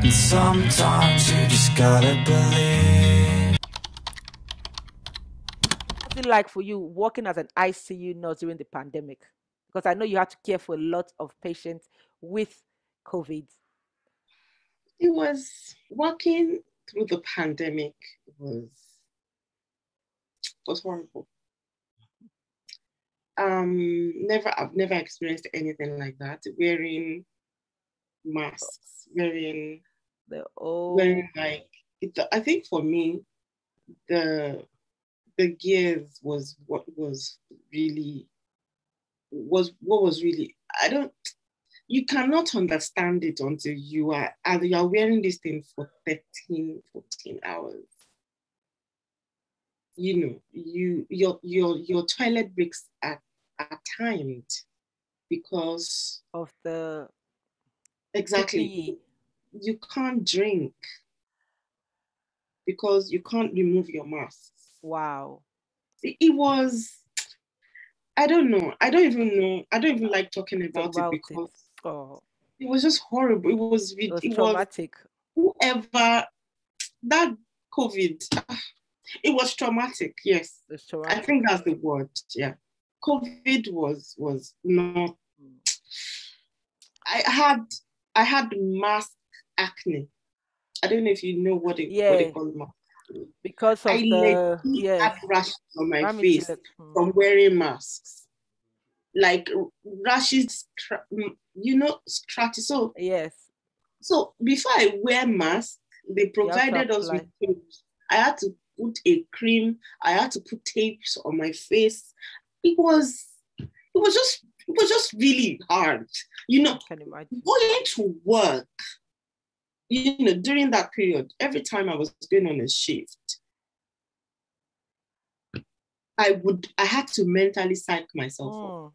And sometimes you just gotta believe. What's it like for you working as an ICU nurse during the pandemic? Because I know you had to care for a lot of patients with COVID. It was working through the pandemic was horrible. I've never experienced anything like that. Wearing masks, wearing like I think for me, the gears was what was really you cannot understand it until you are wearing this thing for 13, 14 hours. You know, your toilet breaks are timed because of the exactly PPE. You can't drink because you can't remove your masks. Wow. It was, I don't know. I don't even like talking about it because it was just horrible. It was traumatic. Whoever that COVID, it was traumatic. Yes, traumatic. I think that's the word. Yeah, COVID was not. I had mask acne. I don't know if you know what they call mask. Because of I had rashes on my face from wearing masks, like rashes, scratchy. So yes. So before I wear mask, they provided us with tapes. I had to put a cream. I had to put tapes on my face. It was just really hard. I can imagine. Going to work, during that period, every time I was going on a shift, I had to mentally psych myself up.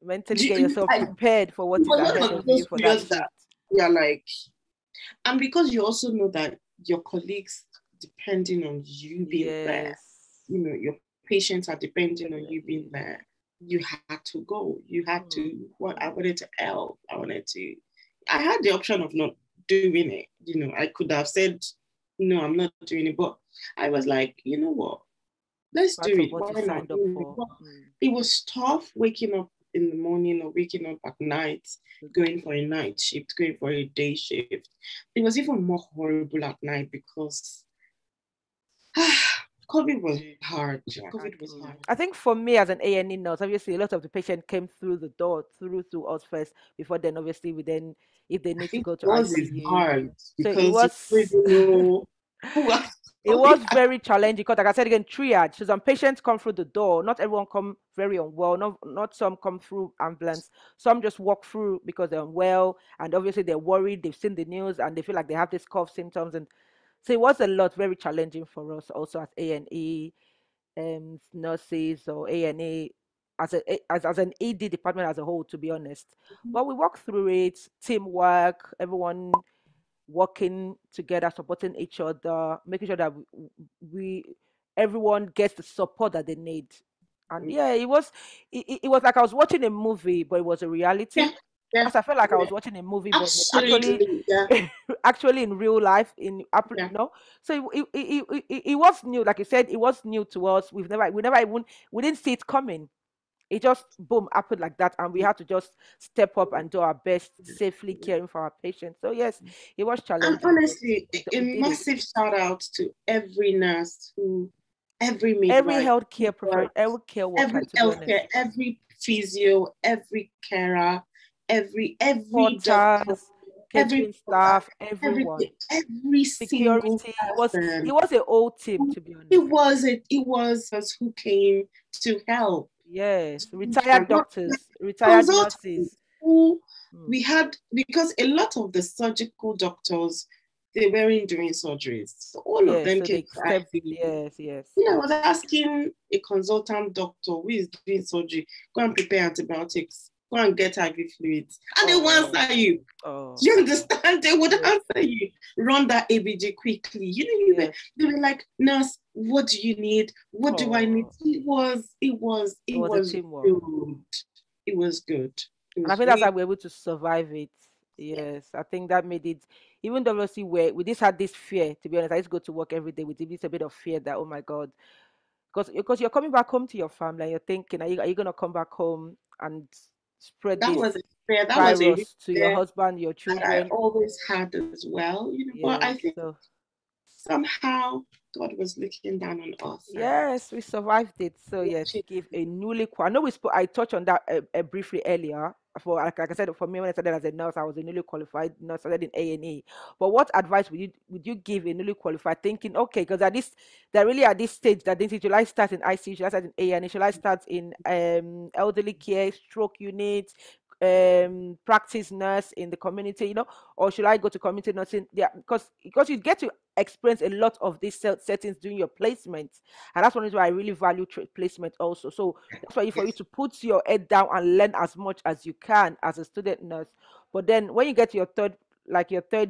Mentally get yourself prepared for what is ahead of you for that shift. Yeah, like, and because you also know that your colleagues depending on you being there, your patients are depending on you being there. You had to go. You had to. I wanted to help. I had the option of not doing it. I could have said, no, I'm not doing it. But I was like, you know what? Let's do it. What you signed up for. It was tough waking up in the morning or waking up at night, going for a night shift, going for a day shift. It was even more horrible at night because COVID was hard. COVID was hard. I think for me as an A&E nurse, obviously a lot of the patients came through the door, through us first, before then obviously if they need to go to ICU. Hard because so it was very challenging because, like I said again, triage. So some patients come through the door. Not everyone come very unwell. Not some come through ambulance. Some just walk through because they're unwell, and obviously they're worried. They've seen the news and they feel like they have this cough symptoms, and so it was a lot very challenging for us also as A&E nurses or A&E as an ED department as a whole, to be honest. But we walk through it, teamwork, everyone working together, supporting each other, making sure that everyone gets the support that they need. And yeah, it was like I was watching a movie, but it was a reality. Yeah. I felt like I was watching a movie, but actually, actually in real life, So it was new, like you said, it was new to us. We didn't see it coming. It just boom happened like that, and we had to just step up and do our best, safely caring for our patients. So yes, it was challenging. And honestly, a massive shout out to every nurse every midwife, every healthcare professional, every care worker, every physio, every carer, every doctor, catering staff, everyone, every security. It was a whole team, to be honest. It was us who came to help. Yes, retired doctors, retired nurses. Who we had, because a lot of the surgical doctors, they weren't doing surgeries. So all of them came to ICU. Yes. I was asking a consultant doctor who is doing surgery, go and prepare antibiotics, go and get IV fluids. And they will answer you. Do you understand? They would answer you. Run that ABG quickly. They were like, nurse, what do you need? What do I need? It was teamwork. good. It was good. And I think that's how we're able to survive it. Yes, I think that made it, even though obviously we just had this fear, to be honest. I used to go to work every day with this a bit of fear that, oh my God, because you're coming back home to your family and you're thinking, are you gonna come back home and spread That this was a fear. That was a real virus to your fear husband, your that I children? always had as well, but I Yes, think so somehow God was looking down on us and yes, we survived it. So yes, watching. give a newly. I know we spoke. I touched on that briefly earlier. For like I said, for me when I started as a nurse, I was a newly qualified nurse. Started in A&E. But what advice would you give a newly qualified? Thinking, okay, because at this, they're really at this stage that they say, should I start in ICU? Should I start in A&E? Should I start in elderly care, stroke unit, practice nurse in the community? Or should I go to community nursing? Yeah, because you get to experience a lot of these settings during your placement, and that's one reason why I really value placement also. So that's why for you Yes, to put your head down and learn as much as you can as a student nurse. But then when you get to your third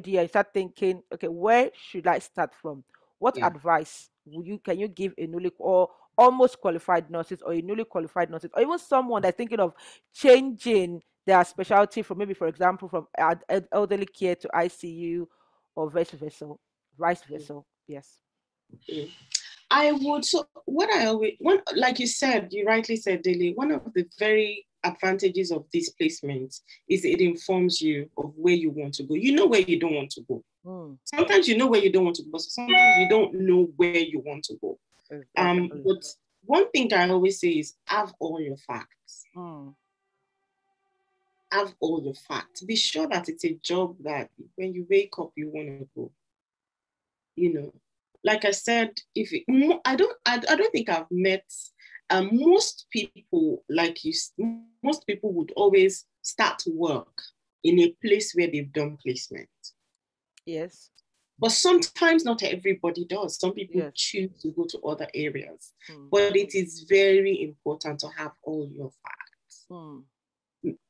year, you start thinking, okay, where should I start from? What yeah, advice can you give a newly or almost qualified nurses, or a newly qualified nurses, or even someone that's thinking of changing their specialty from, maybe for example, from elderly care to ICU, or vice versa? Vice mm, versa. Yes. mm. I would. So what I always one, like you said, you rightly said, Daily. One of the very advantages of this placement is it informs you of where you want to go. You know where you don't want to go. Mm, Sometimes you know where you don't want to go. Sometimes you don't know where you want to go. exactly. But one thing I always say is have all your facts. Mm, Have all your facts. Be sure that it's a job that when you wake up you want to go. You know, like I said, if it, I don't think I've met most people like you. Most people would always start work in a place where they've done placement. yes. But sometimes not everybody does. Some people Yes. choose to go to other areas. Mm, But it is very important to have all your facts. mm,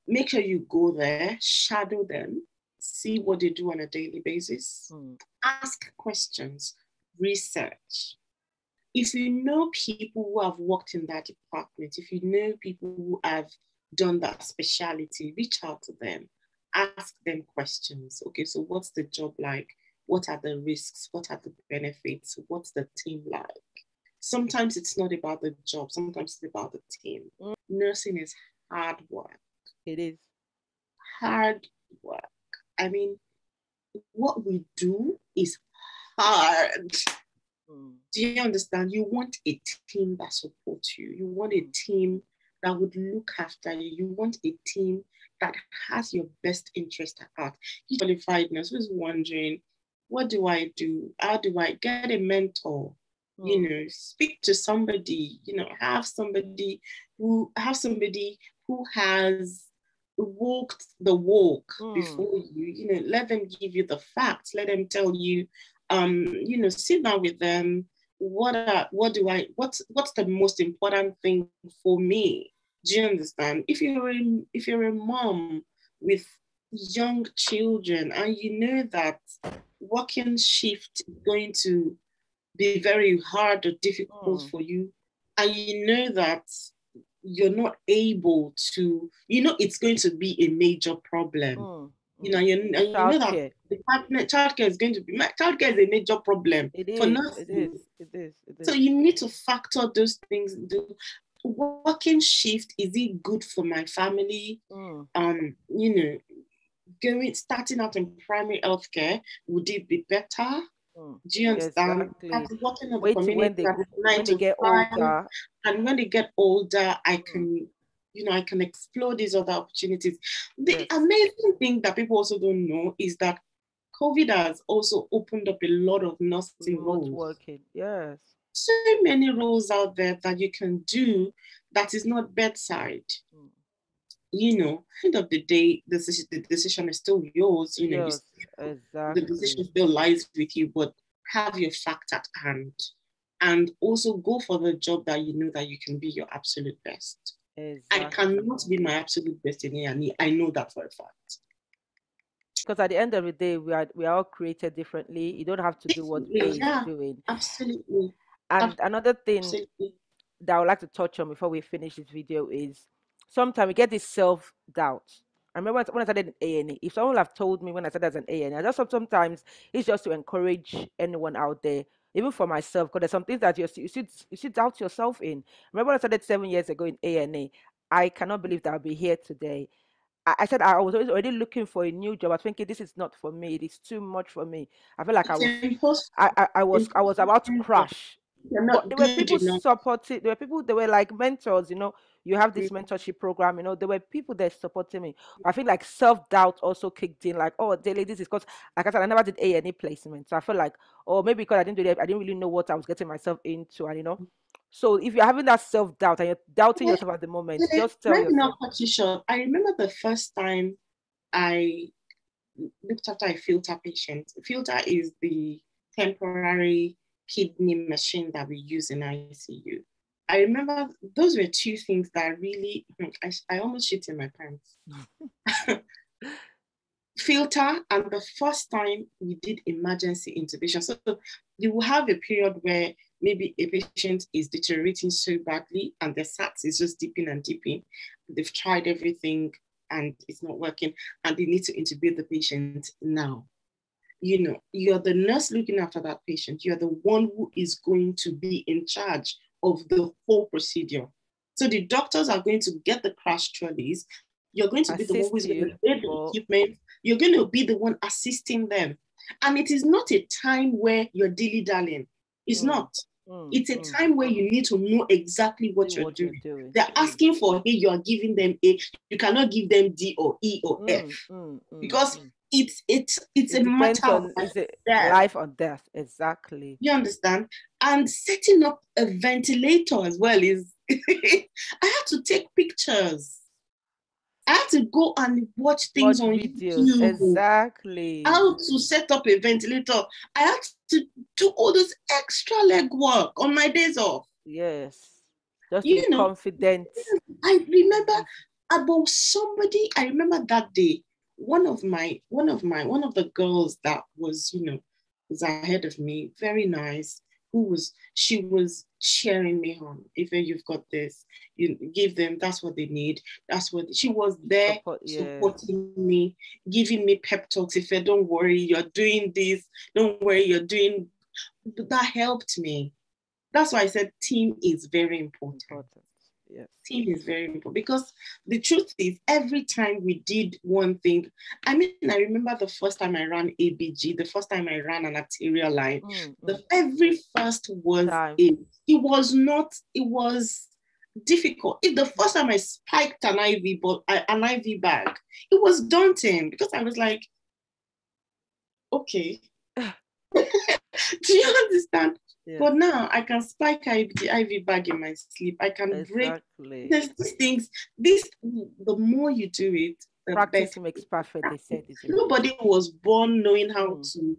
Make sure you go there, shadow them, see what they do on a daily basis, mm, ask questions, research. If you know people who have worked in that department, if you know people who have done that specialty, reach out to them, ask them questions. Okay, so what's the job like? What are the risks? What are the benefits? What's the team like? Sometimes it's not about the job, sometimes it's about the team. mm. Nursing is hard work, It is. hard work. I mean, what we do is hard. Mm, Do you understand? You want a team that supports you. You want a mm, team that would look after you. You want a team that has your best interest at heart. You qualified nurse who's wondering, what do I do? How do I get a mentor? mm, Speak to somebody, have somebody who has walked the walk mm, before you, let them give you the facts, let them tell you, sit down with them. What's the most important thing for me? Do you understand? If you're a mom with young children and you know that working shift is going to be very hard or difficult mm, for you, and you know that you're not able to, it's going to be a major problem. mm, And mm. you know that Childcare. childcare is going to be childcare is a major problem It for is. It is. nursing. It is. It So is. you need to factor those things. Working shift, is it good for my family? Mm, Um, you know, starting out in primary healthcare, would it be better? mm. Do you understand? Exactly. That's working in the Wait till community when they at nine when they to get five, older. and when they get older, Mm, I can explore these other opportunities. The yes. amazing thing that people also don't know is that COVID has also opened up a lot of nursing Remote roles. working. Yes. So many roles out there that you can do that is not bedside. Mm. End of the day, the decision is still yours. Yes. The decision Exactly. still lies with you, but have your fact at hand. And also go for the job that you know that you can be your absolute best. I Exactly. cannot be my absolute best in A&E. I know that for a fact. Because at the end of the day, we are all created differently. You don't have to do what A Definitely, is yeah, doing. absolutely. And another thing Absolutely. that I would like to touch on before we finish this video is sometimes we get this self doubt. I remember when I started in A&E, if someone would have told me when I started as an A&E, I just sometimes it's just to encourage anyone out there, even for myself, because there's some things that you should doubt yourself in. Remember when I started 7 years ago in A&E, I cannot believe that I'll be here today. I said I was already looking for a new job. I was thinking this is not for me. It is too much for me. I feel like It's I was about to impossible. crash. You're But not there were good people enough. supporting. There were people. They were like mentors. You have this Mm. mentorship program. There were people that supporting me. I feel like self doubt also kicked in. Like, oh, daily, this is because, like I said, I never did A&E placement. So I feel like, oh, maybe because I didn't do that, I didn't really know what I was getting myself into, and. So if you're having that self doubt and you're doubting yourself at the moment, just tell Let me yourself. not cut you short. I remember the first time I looked after a filter patient. Filter is the temporary kidney machine that we use in ICU. I remember those were two things that really, I almost shit in my pants. Filter, and the first time we did emergency intubation. So you will have a period where maybe a patient is deteriorating so badly and their SATs is just dipping and dipping. They've tried everything and it's not working, and they need to intubate the patient now. You're the nurse looking after that patient. You're the one who is going to be in charge of the whole procedure. So the doctors are going to get the crash trolleys. You're going to be the one who's going to get the equipment. You're going to be the one assisting them. And it is not a time where you're dilly-dallying. It's not. It's a time where you need to know exactly what you're doing. They're asking for A, you are giving them A. You cannot give them D or E or F. Because it's a matter of life or death. Exactly. You understand? And setting up a ventilator as well is I had to take pictures. I had to go and watch things on videos. YouTube. Exactly. How to set up a ventilator. I had to do all this extra legwork on my days off. Yes. Just be confident. I remember about somebody, I remember that day, one of the girls that was ahead of me, very nice, she was cheering me on. If you've got this, you give them, that's what they need. That's what she was there supporting me, giving me pep talks. If don't worry, you're doing this, don't worry, you're doing that. Helped me. That's why I said team is very important. Yes. Team is very important, because the truth is, every time we did one thing, I remember the first time I ran ABG, the first time I ran an arterial line, the very first was it was difficult. If the first time I spiked an IV bag, it was daunting, because I was like, okay. Do you understand? Yeah. But now I can spike the IV bag in my sleep. I can break. There's these things. The more you do it, the practice better. Makes perfect. They said nobody was born knowing how to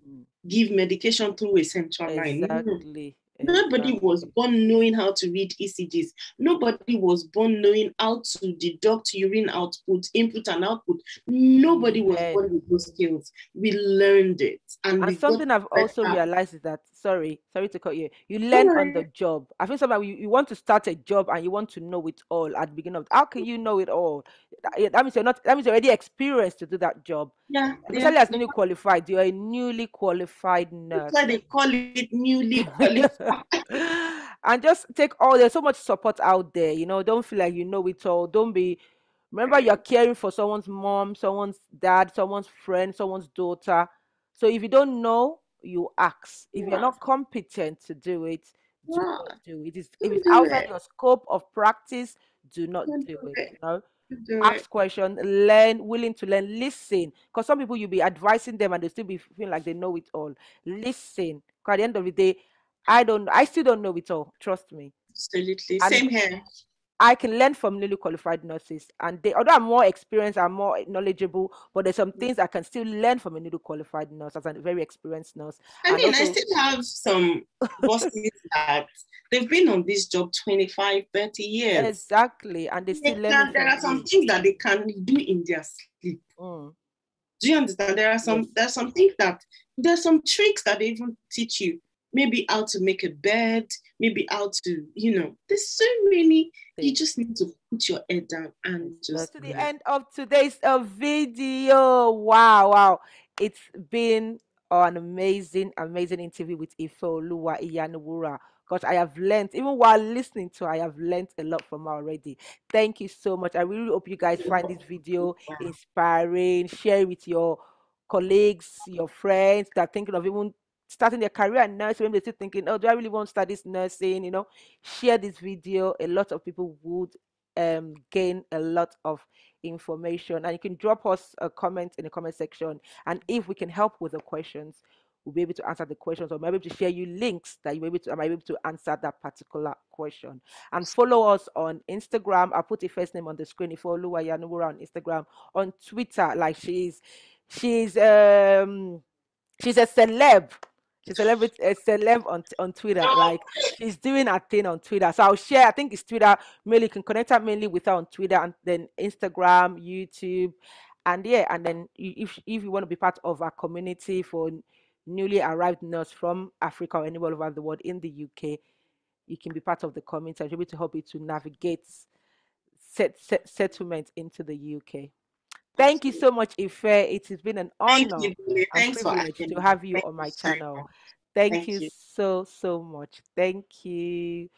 give medication through a central line. Exactly. Nobody was born knowing how to read ECGs. Nobody was born knowing how to deduct urine output, input and output. Nobody was born with those skills. We learned it. And something I've also realized is that, sorry to cut you, you learn on the job. I think sometimes you want to start a job and you want to know it all at the beginning of it. How can you know it all? That means you're already experienced to do that job. Yeah. Especially as newly qualified. You're a newly qualified nurse. That's why they call it newly qualified. And just there's so much support out there. Don't feel like you know it all. Remember, you're caring for someone's mom, someone's dad, someone's friend, someone's daughter. So if you don't know, you ask. If you're not competent to do it, do not do it. If it's outside your scope of practice, do not do it. Ask questions, learn, willing to learn, listen. Because some people, you'll be advising them and they still be feeling like they know it all. Listen. Because at the end of the day, I still don't know it all. Trust me. Absolutely. Same here. I can learn from newly qualified nurses, and although I'm more experienced, I'm more knowledgeable, but there's some things I can still learn from a newly qualified nurse as a very experienced nurse. I still have some bosses that they've been on this job 25, 30 years. Exactly, and they still learn. There are some things that they can do in their sleep. Do you understand? There's some things there's some tricks that they even teach you. Maybe how to make a bed, maybe how to, there's so many. You just need to put your head down and just to the end of today's video. Wow. It's been an amazing interview with Ife Oluwa Iyanuwura. Because I have learned, even while listening to her, I have learned a lot from her already. Thank you so much. I really hope you guys find this video inspiring. Share it with your colleagues, your friends that are thinking of even starting their career in nursing. When they're still thinking, oh, do I really want to start this nursing? Share this video. A lot of people would gain a lot of information, and you can drop us a comment in the comment section, and if we can help with the questions, we'll be able to answer the questions, or maybe to share you links that you'll be able to, I might be able to answer that particular question. And follow us on Instagram. I'll put your first name on the screen. If follow Yanuwura on Instagram, on Twitter, like she's a celeb. She's a celeb on Twitter. Like, she's doing her thing on Twitter. So I'll share. I think it's Twitter. Mainly, you can connect her mainly with her on Twitter, and then Instagram, YouTube, and then if you want to be part of our community for newly arrived nurse from Africa or anywhere over the world in the UK, you can be part of the community. I'll be able to help you to navigate settlement into the UK. Thank you so much, Ife. It has been an honor and privilege to have you on my channel. Thank you so much. Thank you.